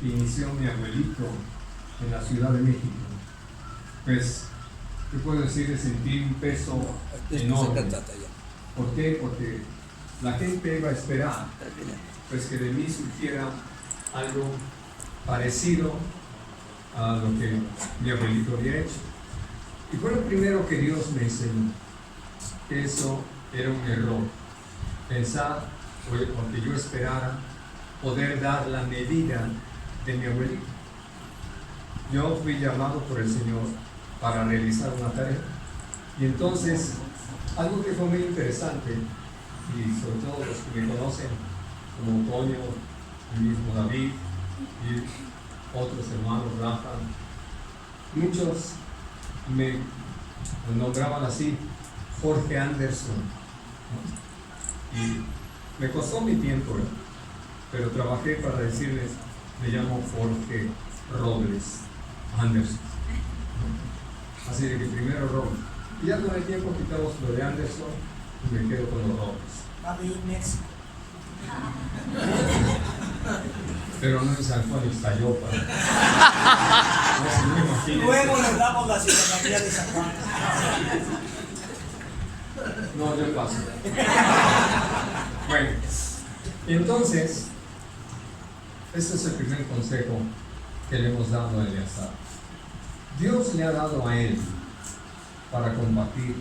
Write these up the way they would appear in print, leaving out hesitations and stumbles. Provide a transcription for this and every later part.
que inició mi abuelito en la Ciudad de México, pues, ¿qué puedo decir? De sentir un peso enorme. ¿Por qué? Porque la gente iba a esperar, pues, que de mí surgiera algo parecido a lo que mi abuelito había hecho. Y fue lo primero que Dios me enseñó, que eso era un error. Pensar, o que yo esperara poder dar la medida de mi abuelito. Yo fui llamado por el Señor para realizar una tarea. Y entonces, algo que fue muy interesante, y sobre todo los que me conocen, como Toño, el mismo David, y otros hermanos, Rafa, muchos me nombraban así, Jorge Anderson, ¿no? Y me costó mi tiempo, pero trabajé para decirles, me llamo Jorge Robles Anderson, ¿no? Así de que primero Robles, y ya con el tiempo quitamos lo de Anderson y me quedo con los Robles. Pero no en San Juan, Ixtayopa. Luego les damos la ciudadanía de San Juan. No, yo paso. Bueno, entonces, este es el primer consejo que le hemos dado a Eleazar. Dios le ha dado a él para combatir,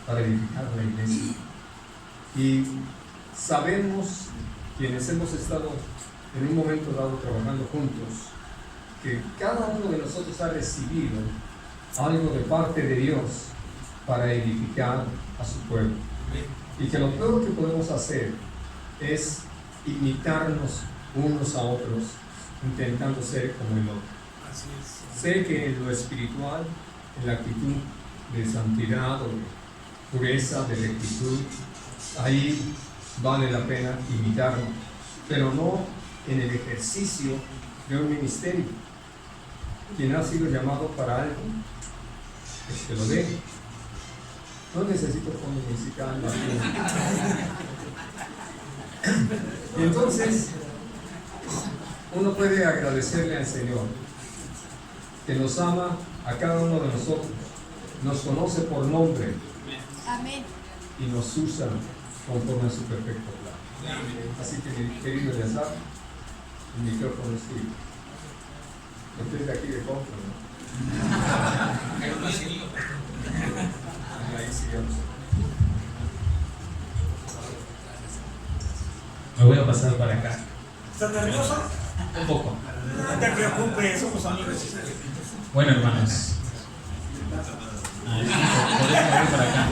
para edificar la iglesia. Y sabemos, quienes hemos estado en un momento dado trabajando juntos, que cada uno de nosotros ha recibido algo de parte de Dios para edificar a su pueblo. Y que lo peor que podemos hacer es imitarnos unos a otros, intentando ser como el otro. Sé que en lo espiritual, en la actitud de santidad o de pureza, de rectitud, ahí vale la pena imitarnos, pero no en el ejercicio de un ministerio. Quien ha sido llamado para algo, pues que lo dé. No necesito fondo musical. Y entonces, uno puede agradecerle al Señor, que nos ama a cada uno de nosotros, nos conoce por nombre. Amén. Y nos usa conforme a su perfecto plan. Así que, mi querido Eleazar, el micrófono es tuyo. Usted es de aquí de Contra, ¿no? Ahí sigamos. Me voy a pasar para acá. ¿Estás nervioso? Un poco. No te preocupes, somos amigos. Bueno, hermanos. Por eso me voy para acá.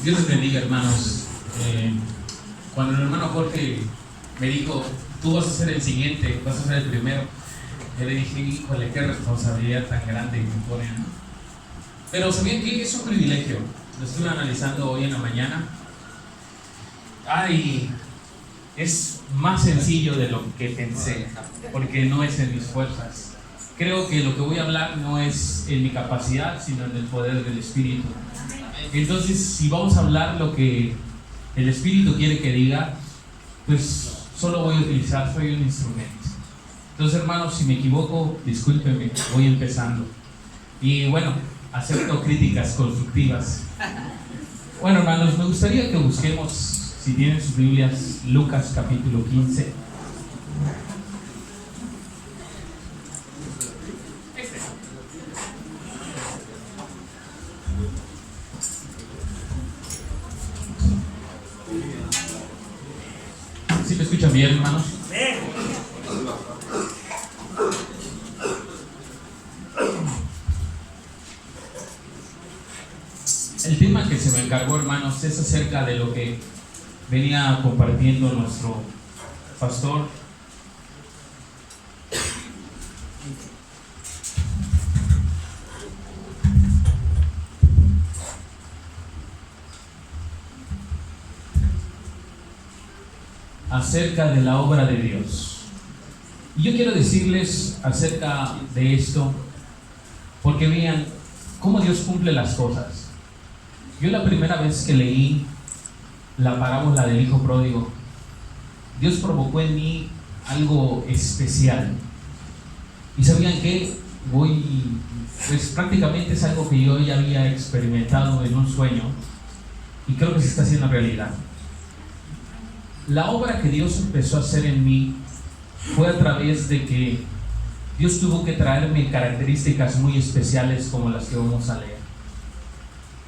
Dios les bendiga, hermanos. Cuando el hermano Jorge me dijo, tú vas a ser el siguiente, vas a ser el primero, yo le dije, híjole, qué responsabilidad tan grande que me ponen, ¿no? Pero sabían que es un privilegio. Lo estuve analizando hoy en la mañana. Ay, es más sencillo de lo que pensé, porque no es en mis fuerzas. Creo que lo que voy a hablar no es en mi capacidad, sino en el poder del Espíritu. Entonces, si vamos a hablar lo que el Espíritu quiere que diga, pues solo voy a utilizar, soy un instrumento. Entonces, hermanos, si me equivoco, discúlpenme, voy empezando. Y bueno, acepto críticas constructivas. Bueno, hermanos, me gustaría que busquemos, si tienen sus Biblias, Lucas capítulo 15. ¿Sí me escuchan bien, hermanos? El tema que se me encargó, hermanos, es acerca de lo que venía compartiendo nuestro pastor. Acerca de la obra de Dios. Y yo quiero decirles acerca de esto, porque vean cómo Dios cumple las cosas. Yo la primera vez que leí la parábola del hijo pródigo, Dios provocó en mí algo especial. Y sabían que pues prácticamente es algo que yo ya había experimentado en un sueño y creo que se está haciendo realidad. La obra que Dios empezó a hacer en mí fue a través de que Dios tuvo que traerme características muy especiales como las que vamos a leer.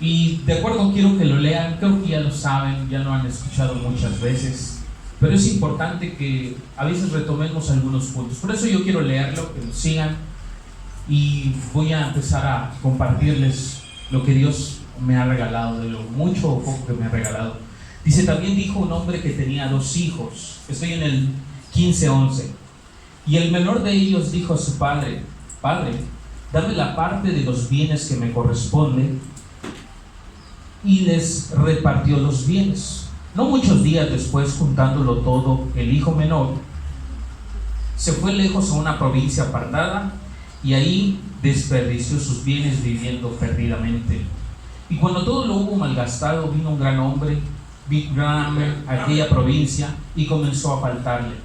Y de acuerdo, quiero que lo lean, creo que ya lo saben, ya lo han escuchado muchas veces, pero es importante que a veces retomemos algunos puntos. Por eso yo quiero leerlo, que lo sigan, y voy a empezar a compartirles lo que Dios me ha regalado, de lo mucho o poco que me ha regalado. Dice: también dijo un hombre que tenía 2 hijos. Estoy en el 15:11. Y el menor de ellos dijo a su padre: Padre, dame la parte de los bienes que me corresponde. Y les repartió los bienes. No muchos días después, juntándolo todo, el hijo menor se fue lejos a una provincia apartada y ahí desperdició sus bienes viviendo perdidamente. Y cuando todo lo hubo malgastado, vino un gran hombre a aquella provincia y comenzó a faltarle.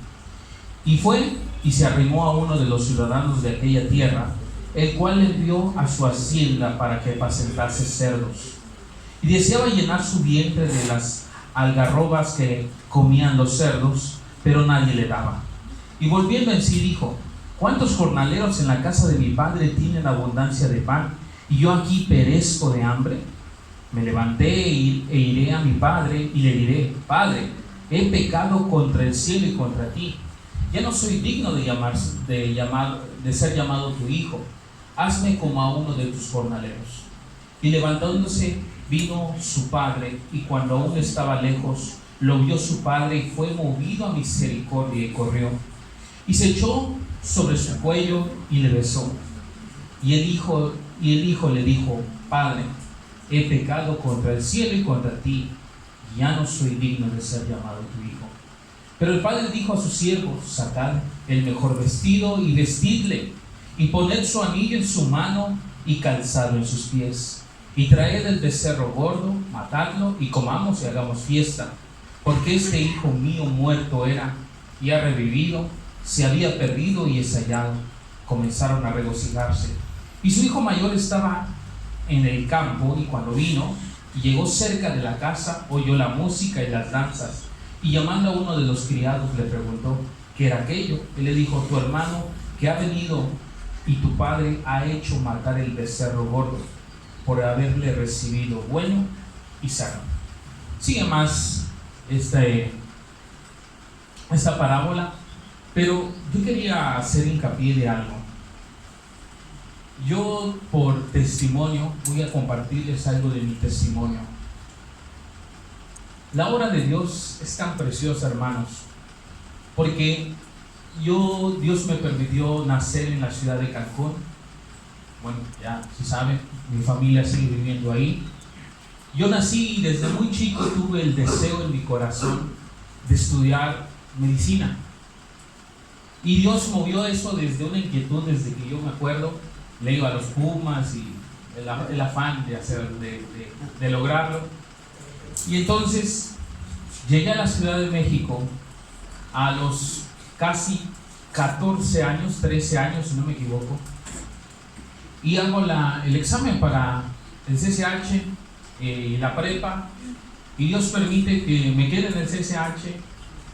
Y fue y se arrimó a uno de los ciudadanos de aquella tierra, el cual le envió a su hacienda para que apacentase cerdos. Y deseaba llenar su vientre de las algarrobas que comían los cerdos, pero nadie le daba. Y volviendo en sí dijo: ¿cuántos jornaleros en la casa de mi padre tienen abundancia de pan, y yo aquí perezco de hambre? Me levanté e iré a mi padre y le diré: Padre, he pecado contra el cielo y contra ti. Ya no soy digno de ser llamado tu hijo. Hazme como a uno de tus jornaleros. Y levantándose vino su padre, y cuando aún estaba lejos, lo vio su padre y fue movido a misericordia y corrió. Y se echó sobre su cuello y le besó. Y el hijo le dijo: Padre, he pecado contra el cielo y contra ti, ya no soy digno de ser llamado tu hijo. Pero el padre dijo a sus siervos: sacad el mejor vestido y vestidle, y poned su anillo en su mano y calzadlo en sus pies, y traed el becerro gordo, matadlo y comamos y hagamos fiesta, porque este hijo mío muerto era y ha revivido, se había perdido y es hallado. Comenzaron a regocijarse. Y su hijo mayor estaba en el campo, y cuando vino y llegó cerca de la casa, oyó la música y las danzas, y llamando a uno de los criados le preguntó qué era aquello. Él le dijo: tu hermano que ha venido y tu padre ha hecho matar el becerro gordo, por haberle recibido bueno y sano. Sigue más esta parábola, pero yo quería hacer hincapié de algo. Yo, por testimonio, voy a compartirles algo de mi testimonio. La obra de Dios es tan preciosa, hermanos, porque Dios me permitió nacer en la ciudad de Cancún. Bueno, ya se sabe, mi familia sigue viviendo ahí. Yo nací y desde muy chico tuve el deseo en mi corazón de estudiar medicina. Y Dios movió eso desde una inquietud, desde que yo me acuerdo. Le iba a los Pumas y el afán de lograrlo. Y entonces llegué a la Ciudad de México a los casi 14 años, 13 años si no me equivoco, y hago el examen para el CCH y la prepa, y Dios permite que me quede en el CCH.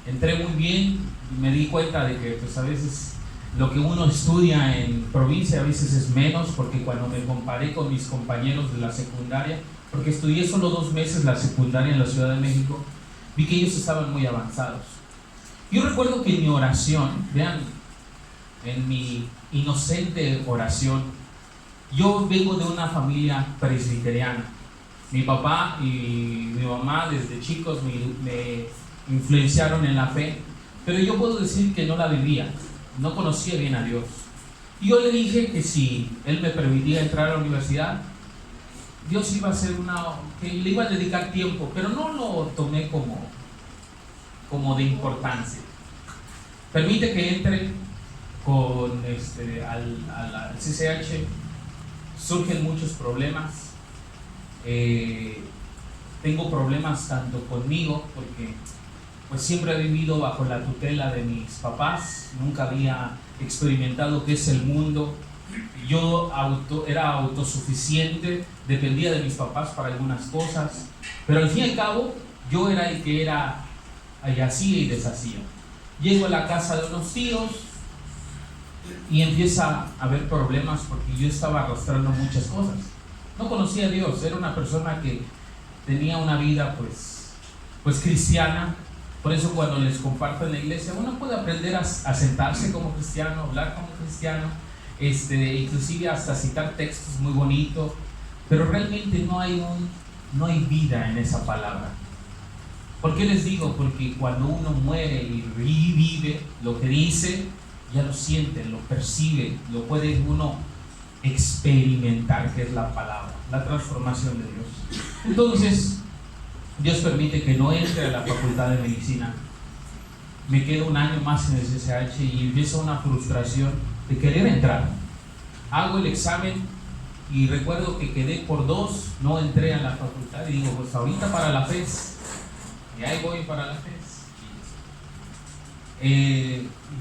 Entré muy bien y me di cuenta de que pues a veces lo que uno estudia en provincia a veces es menos, porque cuando me comparé con mis compañeros de la secundaria, porque estudié solo 2 meses la secundaria en la Ciudad de México, vi que ellos estaban muy avanzados. Yo recuerdo que en mi oración, vean, en mi inocente oración, yo vengo de una familia presbiteriana. Mi papá y mi mamá desde chicos me influenciaron en la fe, pero yo puedo decir que no la vivía, no conocía bien a Dios. Y yo le dije que si Él me permitía entrar a la universidad, Dios iba a hacer que le iba a dedicar tiempo, pero no lo tomé como de importancia. Permite que entre con al CCH, surgen muchos problemas. Tengo problemas tanto conmigo, porque pues siempre he vivido bajo la tutela de mis papás, nunca había experimentado qué es el mundo. Yo era autosuficiente, dependía de mis papás para algunas cosas, pero al fin y al cabo yo era el que era y hacía y deshacía. Llego a la casa de unos tíos y empieza a haber problemas porque yo estaba arrastrando muchas cosas. No conocía a Dios, era una persona que tenía una vida pues cristiana. Por eso cuando les comparto en la iglesia, uno puede aprender a sentarse como cristiano, hablar como cristiano, inclusive hasta citar textos muy bonitos, pero realmente no hay vida en esa palabra. ¿Por qué les digo? Porque cuando uno muere y vive lo que dice, ya lo siente, lo percibe, lo puede uno experimentar, que es la palabra, la transformación de Dios. Entonces, Dios permite que no entre a la facultad de medicina. Me quedo un año más en el CCH y empieza una frustración de querer entrar. Hago el examen y recuerdo que quedé por 2, no entré a la facultad y digo, pues ahorita para la FES, y ahí voy para la FES.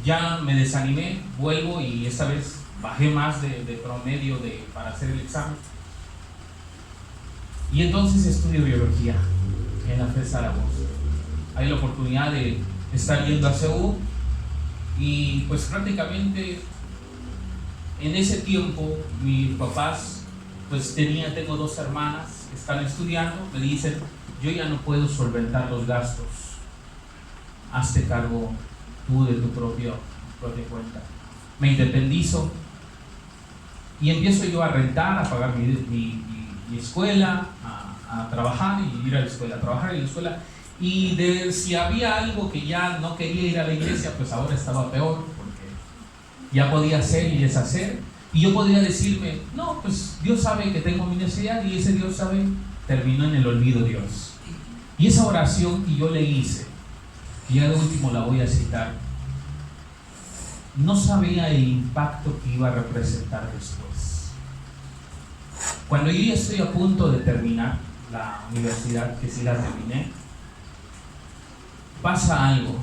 Ya me desanimé, vuelvo y esta vez bajé más de promedio para hacer el examen. Y entonces estudio biología en la FES Zaragoza. Hay la oportunidad de estar yendo a CEU y pues prácticamente en ese tiempo mis papás pues tengo 2 hermanas que están estudiando, me dicen, yo ya no puedo solventar los gastos, hazte cargo tú de tu propia cuenta. Me independizo y empiezo yo a rentar, a pagar mi escuela, a trabajar y ir a la escuela, a trabajar en la escuela. Y si había algo que ya no quería ir a la iglesia, pues ahora estaba peor, porque ya podía hacer y deshacer. Y yo podía decirme, no, pues Dios sabe que tengo mi necesidad, y ese Dios sabe, terminó en el olvido Dios. Y esa oración que yo le hice, que ya de último la voy a citar, no sabía el impacto que iba a representar después. Cuando yo ya estoy a punto de terminar la universidad, que sí la terminé, pasa algo.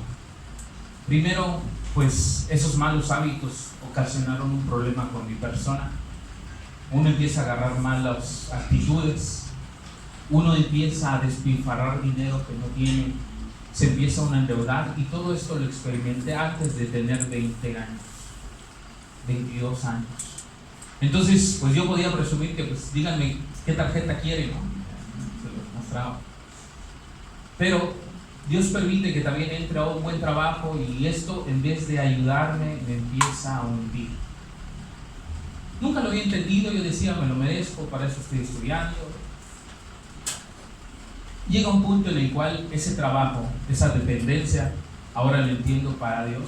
Primero, pues esos malos hábitos ocasionaron un problema con mi persona. Uno empieza a agarrar malas actitudes, uno empieza a despilfarrar dinero que no tiene, se empieza a endeudar, y todo esto lo experimenté antes de tener 20 años, 22 años. Entonces, pues yo podía presumir que, pues díganme qué tarjeta quieren, ¿no? Se los mostraba. Pero Dios permite que también entre a un buen trabajo, y esto, en vez de ayudarme, me empieza a hundir. Nunca lo había entendido, yo decía, me lo merezco, para eso estoy estudiando. Llega un punto en el cual ese trabajo, esa dependencia, ahora lo entiendo para Dios,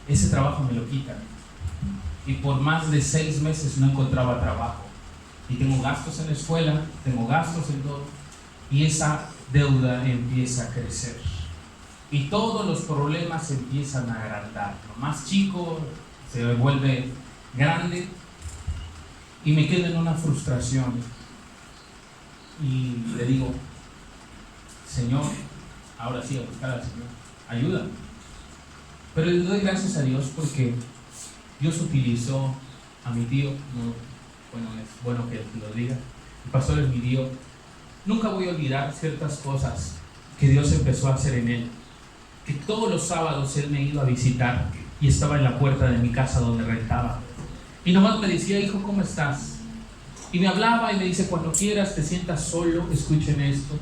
ese trabajo me lo quitan. Y por más de 6 meses no encontraba trabajo. Y tengo gastos en la escuela, tengo gastos en todo. Y esa deuda empieza a crecer. Y todos los problemas se empiezan a agrandar. Lo más chico se vuelve grande. Y me quedo en una frustración. Y le digo, Señor, ahora sí, a buscar al Señor, ayúdame. Pero le doy gracias a Dios porque Dios utilizó a mi tío. Bueno, es bueno que lo diga. El pastor es mi tío. Nunca voy a olvidar ciertas cosas que Dios empezó a hacer en él. Que todos los sábados él me iba a visitar y estaba en la puerta de mi casa donde rentaba. Y nomás me decía, hijo, ¿cómo estás? Y me hablaba y me dice, cuando quieras, te sientas solo, escuchen esto.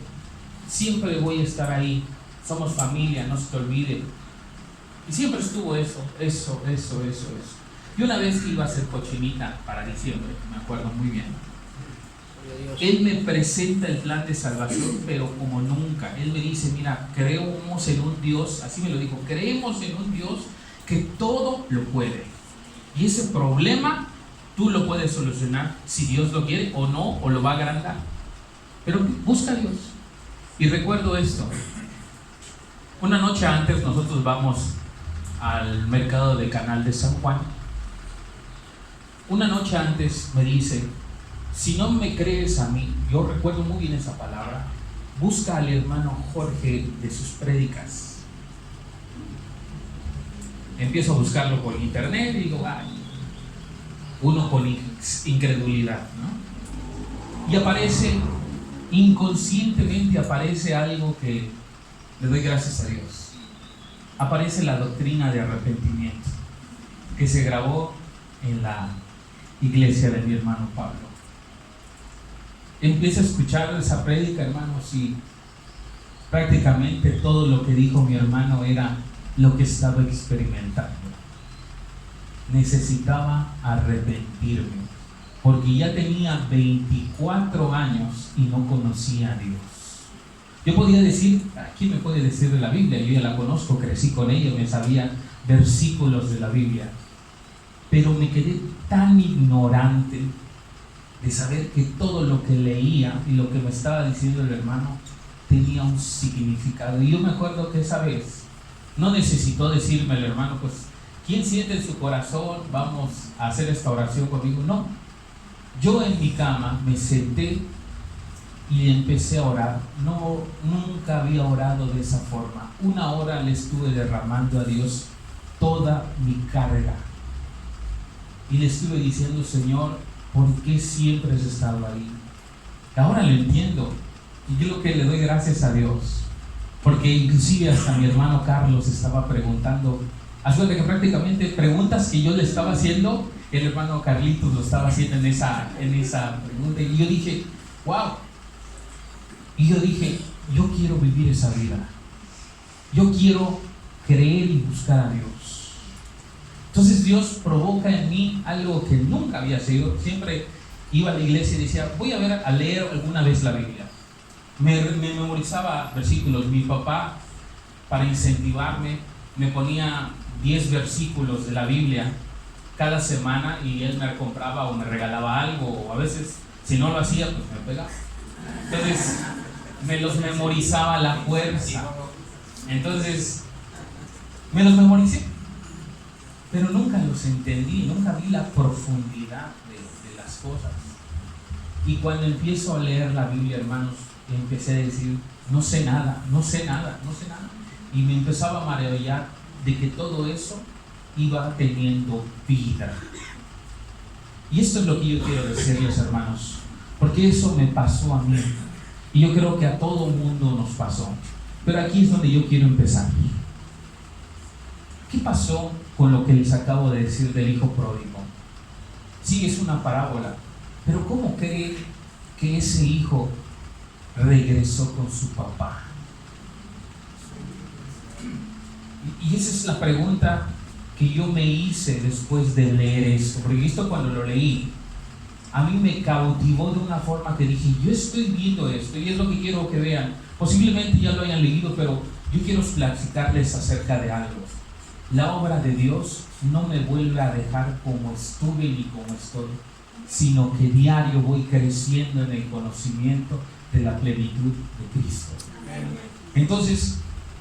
Siempre voy a estar ahí. Somos familia, no se te olvide. Y siempre estuvo eso. Y una vez que iba a hacer cochinita para diciembre, me acuerdo muy bien, él me presenta el plan de salvación, pero como nunca. Él me dice, mira, creemos en un Dios, así me lo dijo, creemos en un Dios que todo lo puede. Y ese problema tú lo puedes solucionar si Dios lo quiere o no, o lo va a agrandar. Pero busca a Dios. Y recuerdo esto. Una noche antes nosotros vamos al mercado de Canal de San Juan. Una noche antes me dice, si no me crees a mí, yo recuerdo muy bien esa palabra, busca al hermano Jorge de sus prédicas. Empiezo a buscarlo por internet y digo, ay, uno con incredulidad, ¿no? Y aparece, inconscientemente aparece algo que le doy gracias a Dios. Aparece la doctrina de arrepentimiento que se grabó en la iglesia de mi hermano Pablo. Empiezo a escuchar esa prédica, hermanos, y prácticamente todo lo que dijo mi hermano era lo que estaba experimentando. Necesitaba arrepentirme, porque ya tenía 24 años y no conocía a Dios. Yo podía decir, ¿quién me puede decir de la Biblia? Yo ya la conozco, crecí con ella, me sabía versículos de la Biblia, pero me quedé tan ignorante de saber que todo lo que leía y lo que me estaba diciendo el hermano tenía un significado. Y yo me acuerdo que esa vez no necesitó decirme el hermano, pues, ¿quién siente en su corazón? Vamos a hacer esta oración conmigo. No, yo en mi cama me senté y empecé a orar. No, nunca había orado de esa forma. 1 hora le estuve derramando a Dios toda mi carga y le estuve diciendo, Señor, ¿por qué siempre has estado ahí? Ahora lo entiendo, y yo lo que le doy gracias a Dios, porque inclusive hasta mi hermano Carlos estaba preguntando, que prácticamente preguntas que yo le estaba haciendo, el hermano Carlitos lo estaba haciendo en esa pregunta, y yo dije, wow, y yo dije, yo quiero vivir esa vida, yo quiero creer y buscar a Dios. Entonces Dios provoca en mí algo que nunca había sido. Siempre iba a la iglesia y decía, voy a leer alguna vez la Biblia. Me memorizaba versículos. Mi papá, para incentivarme, me ponía 10 versículos de la Biblia cada semana y él me compraba o me regalaba algo, o a veces, si no lo hacía, pues me pegaba. Entonces me los memorizaba a la fuerza. Entonces me los memoricé, pero nunca los entendí, nunca vi la profundidad de las cosas. Y cuando empiezo a leer la Biblia, hermanos, empecé a decir, no sé nada. Y me empezaba a maravillar de que todo eso iba teniendo vida. Y esto es lo que yo quiero decirles, hermanos, porque eso me pasó a mí. Y yo creo que a todo mundo nos pasó. Pero aquí es donde yo quiero empezar. ¿Qué pasó con lo que les acabo de decir del hijo pródigo? Sí, es una parábola, pero ¿cómo creen que ese hijo regresó con su papá? Y esa es la pregunta que yo me hice después de leer esto, porque esto cuando lo leí, a mí me cautivó de una forma que dije, yo estoy viendo esto y es lo que quiero que vean. Posiblemente ya lo hayan leído, pero yo quiero platicarles acerca de algo. La obra de Dios no me vuelve a dejar como estuve ni como estoy, sino que diario voy creciendo en el conocimiento de la plenitud de Cristo. Entonces,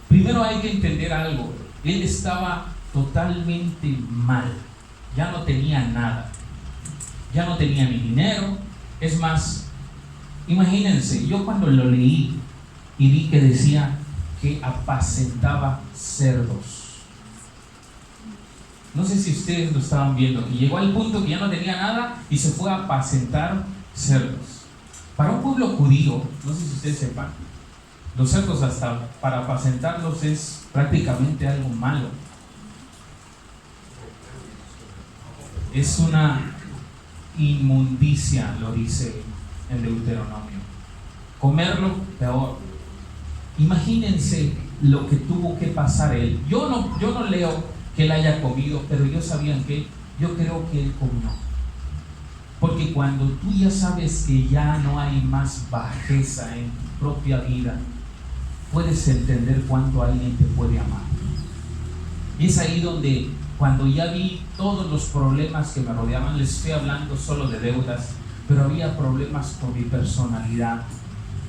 primero hay que entender algo. Él estaba totalmente mal, ya no tenía nada, ya no tenía ni dinero. Es más, imagínense, yo cuando lo leí y vi que decía que apacentaba cerdos. No sé si ustedes lo estaban viendo, que llegó al punto que ya no tenía nada y se fue a apacentar cerdos. Para un pueblo judío, no sé si ustedes sepan, los cerdos hasta para apacentarlos es prácticamente algo malo. Es una inmundicia, lo dice en Deuteronomio. Comerlo, peor. Imagínense lo que tuvo que pasar él. Yo no leo que él haya comido, pero yo sabía que yo creo que él comió. Porque cuando tú ya sabes que ya no hay más bajeza en tu propia vida, puedes entender cuánto alguien te puede amar. Y es ahí donde, cuando ya vi todos los problemas que me rodeaban, les estoy hablando solo de deudas, pero había problemas con mi personalidad,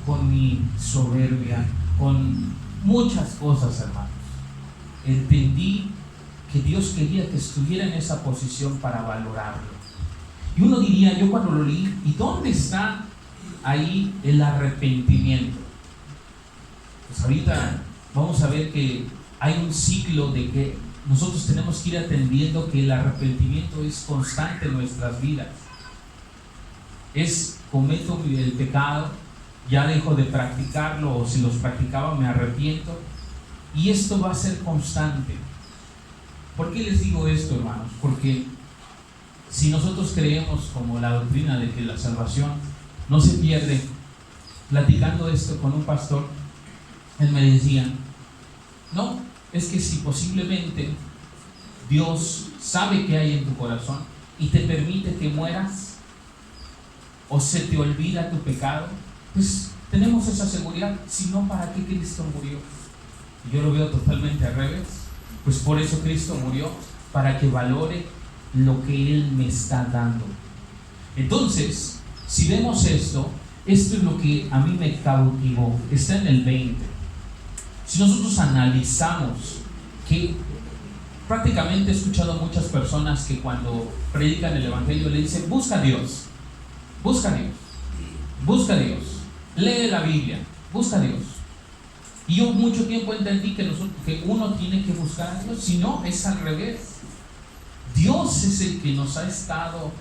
con mi soberbia, con muchas cosas, hermanos. Entendí que Dios quería que estuviera en esa posición para valorarlo. Y uno diría, yo cuando lo leí, ¿y dónde está ahí el arrepentimiento? Pues ahorita vamos a ver que hay un ciclo de que nosotros tenemos que ir atendiendo que el arrepentimiento es constante en nuestras vidas. Cometo el pecado, ya dejo de practicarlo, o si los practicaba me arrepiento, y esto va a ser constante. ¿Por qué les digo esto, hermanos? Porque si nosotros creemos como la doctrina de que la salvación no se pierde, platicando esto con un pastor, él me decía, no, es que si posiblemente Dios sabe que hay en tu corazón y te permite que mueras, o se te olvida tu pecado, pues tenemos esa seguridad. Si no, ¿para qué Cristo murió? Y yo lo veo totalmente al revés. Pues por eso Cristo murió, para que valore lo que Él me está dando. Entonces, si vemos esto es lo que a mí me cautivó. Está en el 20. Si nosotros analizamos que prácticamente he escuchado a muchas personas que cuando predican el Evangelio le dicen, busca a Dios, busca a Dios, busca a Dios, lee la Biblia, busca a Dios. Y yo mucho tiempo entendí que uno tiene que buscar a Dios, si no es al revés. Dios es el que nos ha estado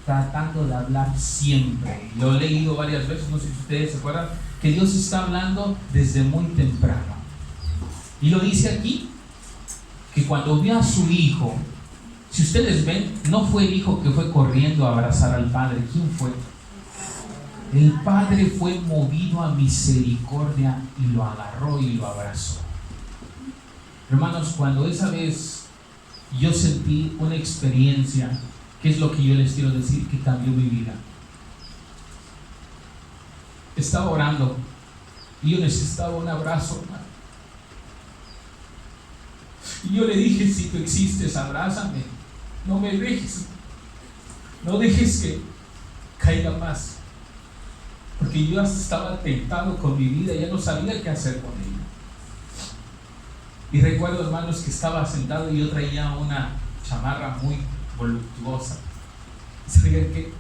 tratando de hablar siempre. Lo he leído varias veces, no sé si ustedes se acuerdan, que Dios está hablando desde muy temprano. Y lo dice aquí, que cuando vio a su hijo, si ustedes ven, no fue el hijo que fue corriendo a abrazar al padre. ¿Quién fue? El padre fue movido a misericordia y lo agarró y lo abrazó. Hermanos, cuando esa vez yo sentí una experiencia, ¿qué es lo que yo les quiero decir? Que cambió mi vida. Estaba orando y yo necesitaba un abrazo, hermano. Y yo le dije, si tú existes, abrázame, no me dejes, no dejes que caiga más, porque yo estaba tentado con mi vida, ya no sabía qué hacer con ella. Y recuerdo, hermanos, que estaba sentado y yo traía una chamarra muy voluptuosa. ¿Sabían qué?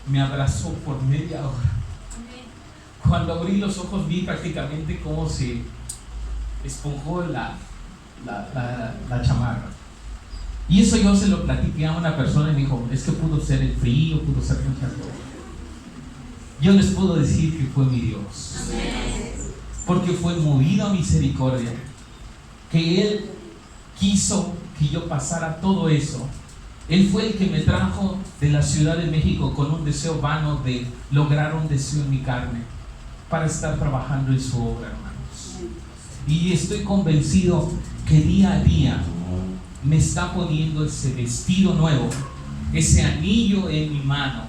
Me abrazó por media hora. Cuando abrí los ojos vi prácticamente cómo se esponjó la chamarra. Y eso yo se lo platiqué a una persona y me dijo, es que pudo ser el frío, pudo ser muchas cosas. Yo les puedo decir que fue mi Dios. Porque fue movido a misericordia, que Él quiso que yo pasara todo eso. Él fue el que me trajo de la Ciudad de México con un deseo vano de lograr un deseo en mi carne, para estar trabajando en su obra, hermanos. Y estoy convencido que día a día me está poniendo ese vestido nuevo, ese anillo en mi mano,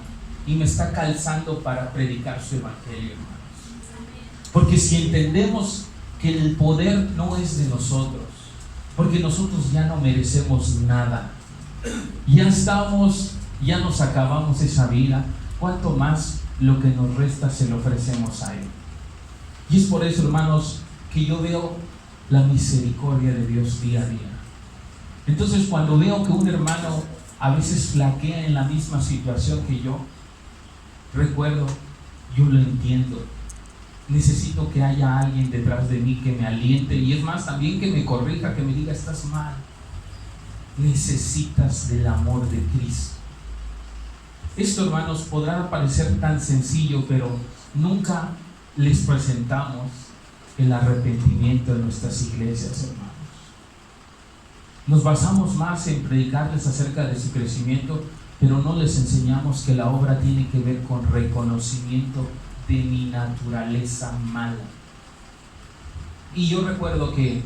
y me está calzando para predicar su evangelio, hermanos. Porque si entendemos que el poder no es de nosotros, porque nosotros ya no merecemos nada, ya nos acabamos esa vida, cuanto más lo que nos resta se lo ofrecemos a Él. Y es por eso, hermanos, que yo veo la misericordia de Dios día a día. Entonces, cuando veo que un hermano a veces flaquea en la misma situación que yo, recuerdo, yo lo entiendo. Necesito que haya alguien detrás de mí que me aliente, y es más, también que me corrija, que me diga, estás mal. Necesitas del amor de Cristo. Esto, hermanos, podrá parecer tan sencillo, pero nunca les presentamos el arrepentimiento en nuestras iglesias, hermanos. Nos basamos más en predicarles acerca de su crecimiento, pero no les enseñamos que la obra tiene que ver con reconocimiento de mi naturaleza mala. Y yo recuerdo que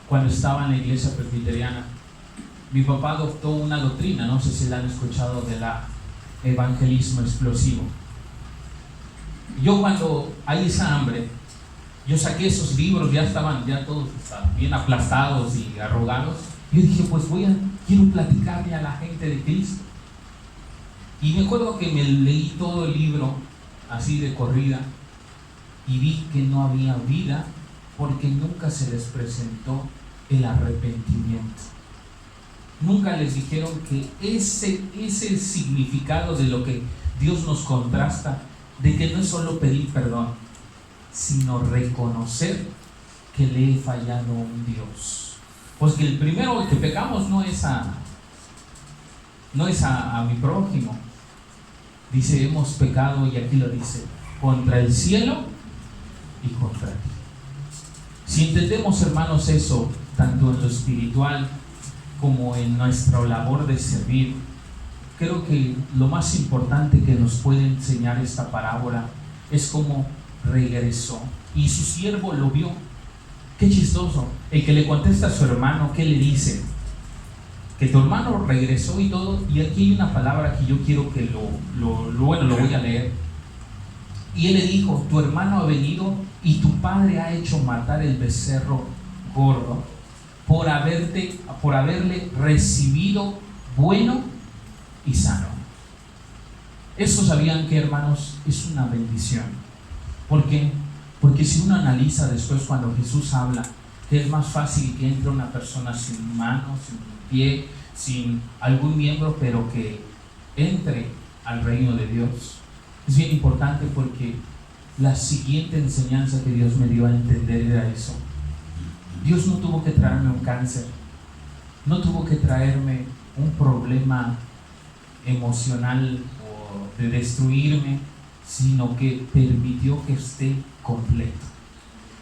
cuando estaba en la iglesia presbiteriana, mi papá adoptó una doctrina, no sé si la han escuchado, de la evangelismo explosivo. Yo, cuando hay esa hambre, yo saqué esos libros, ya todos estaban bien aplastados y arrugados. Yo dije, pues quiero platicarle a la gente de Cristo. Y me acuerdo que me leí todo el libro así de corrida y vi que no había vida, porque nunca se les presentó el arrepentimiento. Nunca les dijeron que ese significado de lo que Dios nos contrasta, de que no es solo pedir perdón, sino reconocer que le he fallado a un Dios. Pues que el primero que pecamos no es a mi prójimo. Dice, hemos pecado, y aquí lo dice, contra el cielo y contra ti. Si entendemos, hermanos, eso, tanto en lo espiritual como en nuestra labor de servir, creo que lo más importante que nos puede enseñar esta parábola es cómo regresó y su siervo lo vio. Qué chistoso, el que le contesta a su hermano, ¿qué le dice? Que tu hermano regresó y todo. Y aquí hay una palabra que yo quiero que lo voy a leer. Y él le dijo, tu hermano ha venido y tu padre ha hecho matar el becerro gordo por haberle recibido bueno y sano. Eso, sabían que, hermanos, es una bendición. ¿Por qué? Porque si uno analiza después cuando Jesús habla que es más fácil que entre una persona sin mano, sin pie, sin algún miembro, pero que entre al reino de Dios, es bien importante, porque la siguiente enseñanza que Dios me dio a entender era eso. Dios no tuvo que traerme un cáncer, no tuvo que traerme un problema emocional o de destruirme, sino que permitió que esté completo.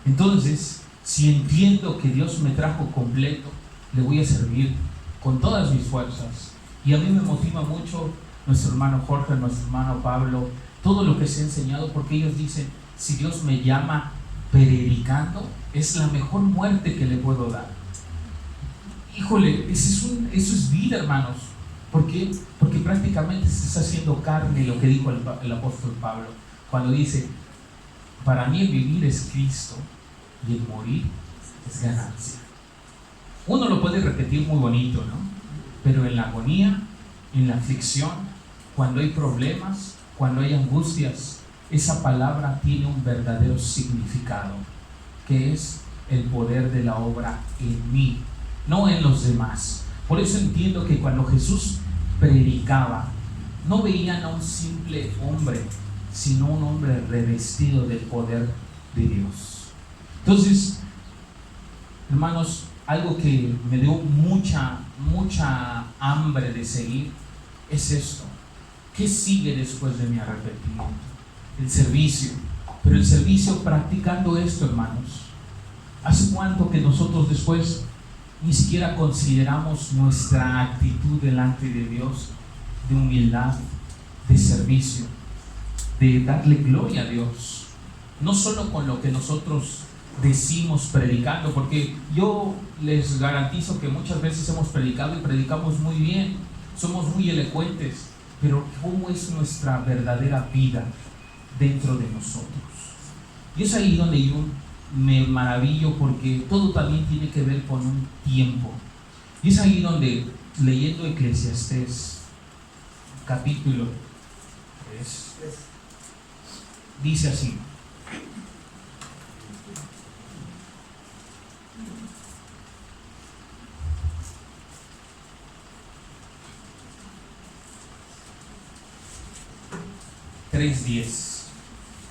Entonces, si entiendo que Dios me trajo completo, le voy a servir con todas mis fuerzas. Y a mí me motiva mucho nuestro hermano Jorge, nuestro hermano Pablo, todo lo que se ha enseñado, porque ellos dicen, si Dios me llama predicando, es la mejor muerte que le puedo dar. Híjole, eso es vida, hermanos. ¿Por qué? Porque prácticamente se está haciendo carne lo que dijo el apóstol Pablo, cuando dice, para mí el vivir es Cristo y el morir es ganancia. Uno lo puede repetir muy bonito, ¿no? Pero en la agonía, en la aflicción, cuando hay problemas, cuando hay angustias, esa palabra tiene un verdadero significado, que es el poder de la obra en mí, no en los demás. Por eso entiendo que cuando Jesús predicaba, no veían a un simple hombre, sino un hombre revestido del poder de Dios. Entonces, hermanos, algo que me dio mucha hambre de seguir es esto. ¿Qué sigue después de mi arrepentimiento? El servicio. Pero el servicio practicando esto, hermanos. ¿Hace cuánto que nosotros después ni siquiera consideramos nuestra actitud delante de Dios de humildad, de servicio, de darle gloria a Dios? No solo con lo que nosotros decimos predicando, porque yo les garantizo que muchas veces hemos predicado y predicamos muy bien, somos muy elocuentes, pero ¿cómo es nuestra verdadera vida dentro de nosotros? Y es ahí donde yo me maravillo, porque todo también tiene que ver con un tiempo. Y es ahí donde, leyendo Eclesiastés capítulo 3, dice así: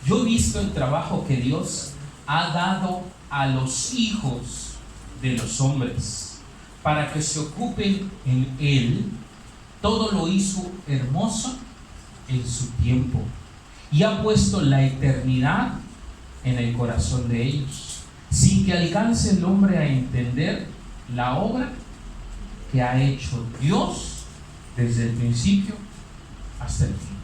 yo he visto el trabajo que Dios ha dado a los hijos de los hombres para que se ocupen en él. Todo lo hizo hermoso en su tiempo y ha puesto la eternidad en el corazón de ellos, sin que alcance el hombre a entender la obra que ha hecho Dios desde el principio hasta el fin.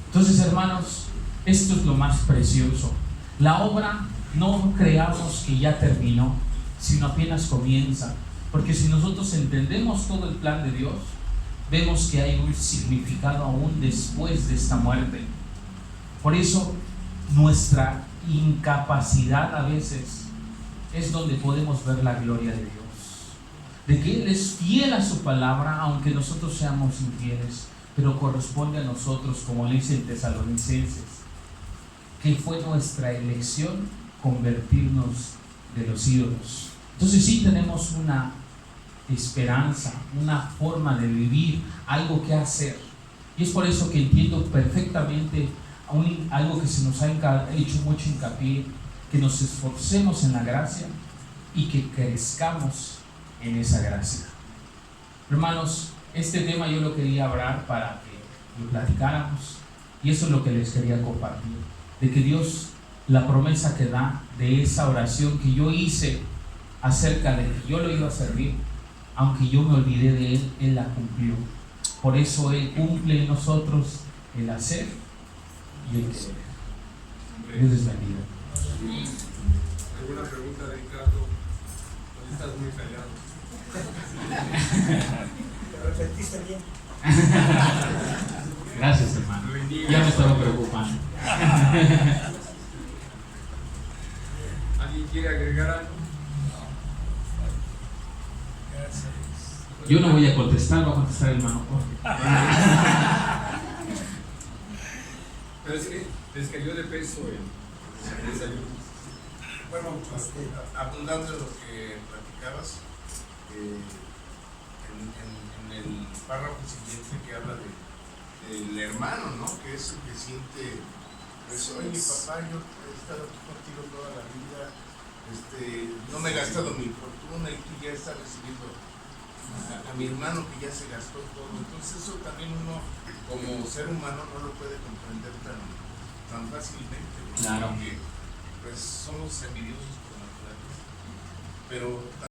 Entonces, hermanos, esto es lo más precioso. La obra no creamos que ya terminó, sino apenas comienza. Porque si nosotros entendemos todo el plan de Dios, vemos que hay un significado aún después de esta muerte. Por eso, nuestra incapacidad a veces es donde podemos ver la gloria de Dios. De que Él es fiel a su palabra, aunque nosotros seamos infieles. Pero corresponde a nosotros, como le dice en Tesalonicenses, que fue nuestra elección convertirnos de los ídolos. Entonces sí tenemos una esperanza, una forma de vivir, algo que hacer. Y es por eso que entiendo perfectamente algo que se nos ha hecho mucho hincapié, que nos esforcemos en la gracia y que crezcamos en esa gracia. Hermanos, este tema yo lo quería hablar para que lo platicáramos, y eso es lo que les quería compartir, de que Dios, la promesa que da de esa oración que yo hice acerca de que yo lo iba a servir, aunque yo me olvidé de Él, Él la cumplió. Por eso Él cumple en nosotros el hacer y el querer. Dios les bendiga. ¿Alguna pregunta, Ricardo? Hoy estás muy callado. Te repetiste bien. Gracias, hermano. Ya me estaba preocupando. ¿Alguien quiere agregar algo? Yo no voy a contestar, va a contestar el hermano Jorge. Pero es que les cayó de peso el desayuno. Bueno, abundando en lo que platicabas, en el párrafo siguiente que habla del hermano, ¿no? Que es el que siente, pues, oye papá, yo he estado aquí contigo toda la vida, no me he gastado mi fortuna y tú ya estás recibiendo a mi hermano que ya se gastó todo. Entonces eso también uno como ser humano no lo puede comprender tan fácilmente, ¿no? Claro. Porque pues somos envidiosos por naturaleza, pero